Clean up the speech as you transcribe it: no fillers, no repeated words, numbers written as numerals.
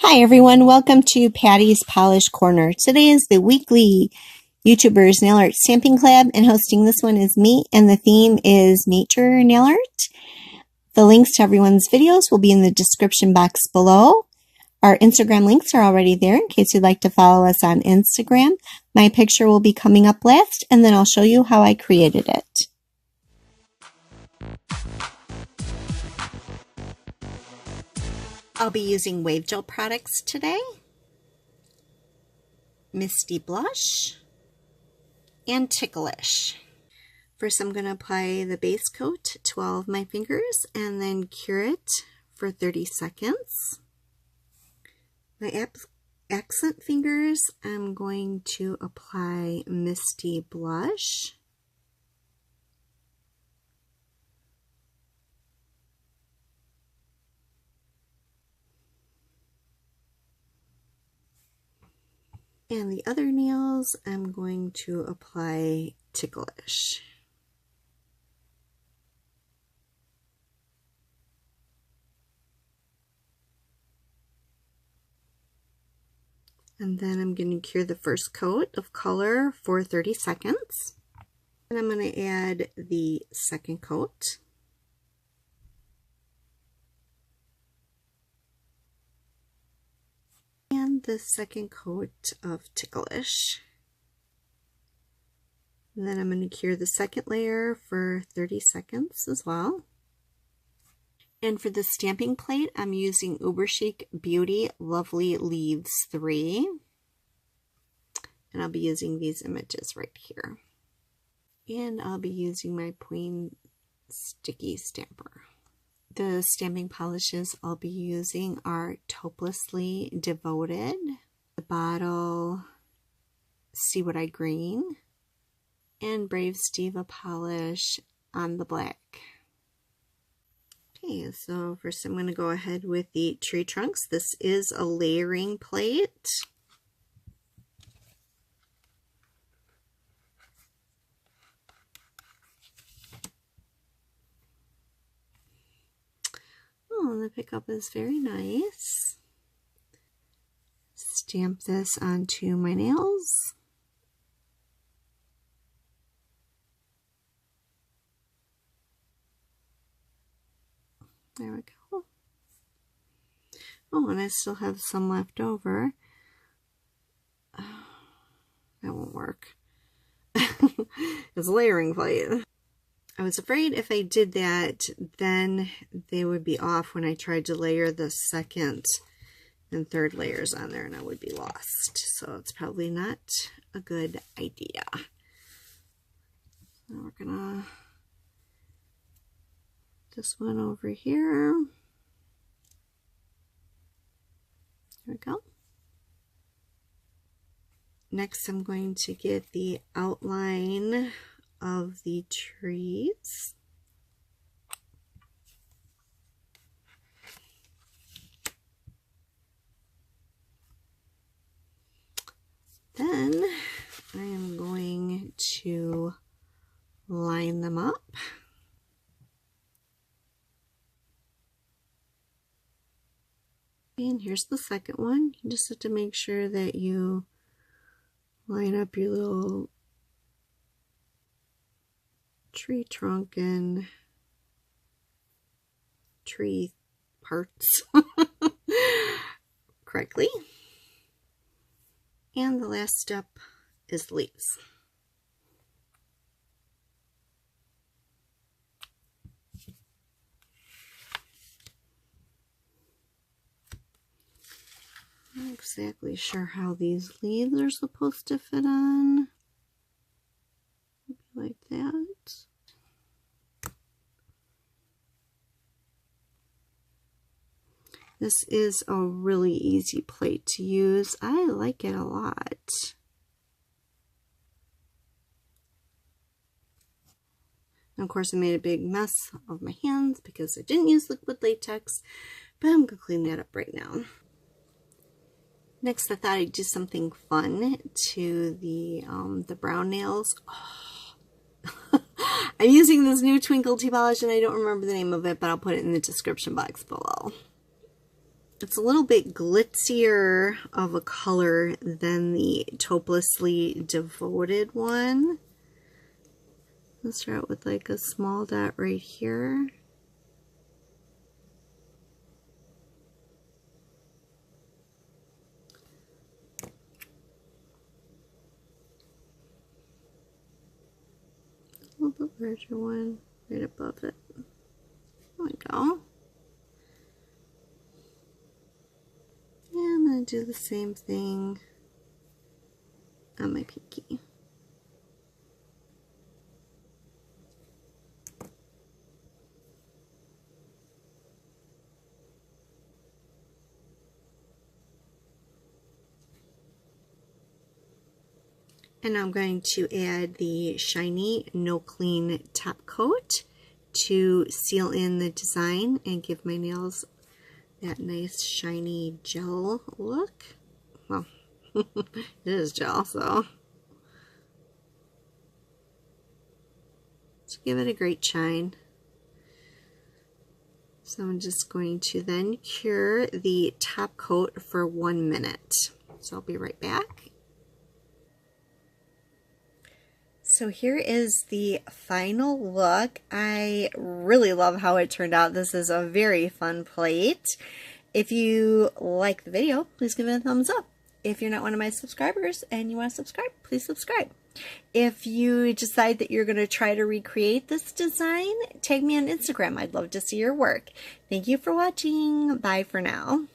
Hi everyone, welcome to Pattie's Polish Corner. Today is the weekly YouTubers Nail Art Stamping Collab, and hosting this one is me, and the theme is Nature Nail Art. The links to everyone's videos will be in the description box below. Our Instagram links are already there in case you'd like to follow us on Instagram. My picture will be coming up last, and then I'll show you how I created it. I'll be using Wave Gel products today, Misty Blush, and Ticklish. First I'm going to apply the base coat to all of my fingers and then cure it for 30 seconds. My accent fingers, I'm going to apply Misty Blush. And the other nails, I'm going to apply Ticklish. And then I'm going to cure the first coat of color for 30 seconds. And I'm going to add the second coat. And the second coat of Ticklish. And then I'm going to cure the second layer for 30 seconds as well. And for the stamping plate, I'm using Uber Chic Beauty Lovely Leaves 3. And I'll be using these images right here. And I'll be using my Point Sticky Stamper. The stamping polishes I'll be using are Topelessly Devoted, the Bottle See What I Green, and Brave Steva polish on the black. Okay, so first I'm going to go ahead with the tree trunks. This is a layering plate. Oh, the pickup is very nice. Stamp this onto my nails. There we go. Oh, and I still have some left over. That won't work. It's a layering plate. I was afraid if I did that, then they would be off when I tried to layer the second and third layers on there, and I would be lost. So it's probably not a good idea. Now we're gonna this one over here. There we go. Next, I'm going to get the outline of the trees. Then I am going to line them up. And here's the second one. You just have to make sure that you line up your little tree trunk and tree parts correctly. And the last step is leaves. I'm not exactly sure how these leaves are supposed to fit on. Like that. This is a really easy plate to use. I like it a lot. And of course, I made a big mess of my hands because I didn't use liquid latex, but I'm going to clean that up right now. Next, I thought I'd do something fun to the brown nails. Oh. I'm using this new Twinkle Tea polish, and I don't remember the name of it, but I'll put it in the description box below. It's a little bit glitzier of a color than the Topelessly Devoted one. Let's start with like a small dot right here. A little bit larger one right above it. There we go. And I'm going to do the same thing on my pinky. And I'm going to add the shiny No Clean top coat to seal in the design and give my nails that nice shiny gel look. Well, it is gel, so let's give it a great shine. So I'm just going to then cure the top coat for 1 minute. So I'll be right back. So here is the final look. I really love how it turned out. This is a very fun plate. If you like the video, please give it a thumbs up. If you're not one of my subscribers and you want to subscribe, please subscribe. If you decide that you're going to try to recreate this design, tag me on Instagram. I'd love to see your work. Thank you for watching. Bye for now.